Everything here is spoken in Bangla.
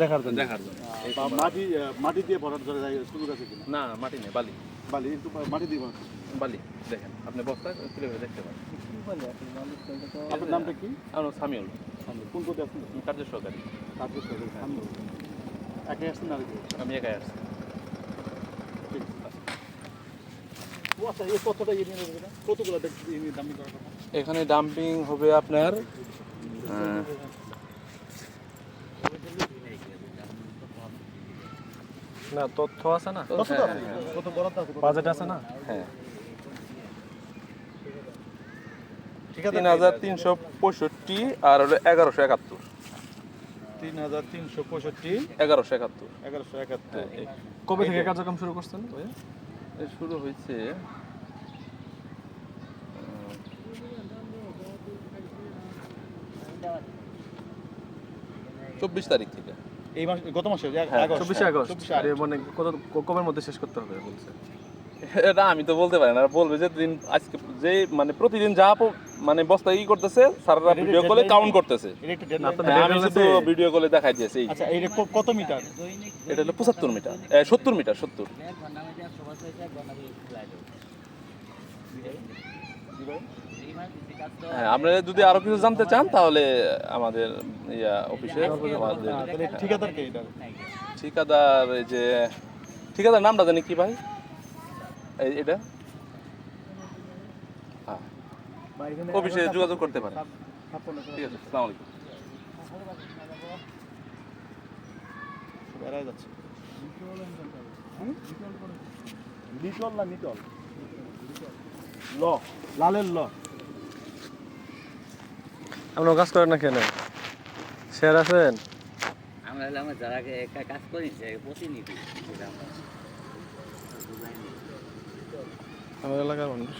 দেখার জন্য মাটি মাটি দিয়ে ভরার সুযোগ আছে কিনা? না, মাটি নেই, বালি। বালি কিন্তু মাটি দিয়ে ভরা। বালি দেখেন, আপনি বস্তা তুলে দেখতে পারেন। আপনার নামটা কি? আমার সামিউল, কোন পদে আছেন? কার্য সহকারী। কাজের সরকারি সামনে একাই আসছেন আর কি? আমি একাই আসছি। ঠিক আছে। ও আচ্ছা, এই কতটা ইউনিয়ন হবে না? কতগুলো ইউনিয়ন দামি করার কথা? এখানে ডাম্পিং হবে আপনার না তথ্য আছে না, কত বরাদ্দ আছে? বাজেট আছে না। হ্যাঁ, ঠিক আছে। 3365 আর হলো 1171। 3365 1171। 1171। কবে থেকে কার্যক্রম শুরু করছেন? শুরু হয়েছে চব্বিশ তারিখ থেকে। এই মাস, গত মাসে হ্যাঁ, 24 আগস্ট। 24 আগস্ট। মানে কবের মধ্যে শেষ করতে হবে বলছে? এটা আমি তো বলতে পারি না, বলবে যে দিন আজকে যে মানে প্রতিদিন যা মানে বস্তা ই করতেছে স্যাররা ভিডিও কলে কাউন্ট করতেছে। এটা একটা ডেডলাইন। আপনাদের হ্যাঁ, আমি deadline শুধু আছে? ভিডিও কলে দেখাই দিয়েছি। আচ্ছা, এই কত মিটার? এটা হলো 75 মিটার, 70 মিটার, 70। হ্যাঁ, আপনারা যদি আরো কিছু জানতে চান তাহলে আমাদের অফিসে আমাদের তাহলে ঠিকাদার কে এটা? ঠিকাদার, এই যে ঠিকাদার নামটা জানি কি ভাই? এটা হ্যাঁ, অফিসে যোগাযোগ করতে পারেন। ঠিক আছে, আসসালামু আলাইকুম। বেড়ায় যাচ্ছে। লিটল না নিটল? ল, লালের ল। আপনার কাজ করেন না কেন? শেয়ার আছেন? আমরা হলাম যারা কাজ করি সে প্রতিনিধি। আমাদের এলাকার মানুষ।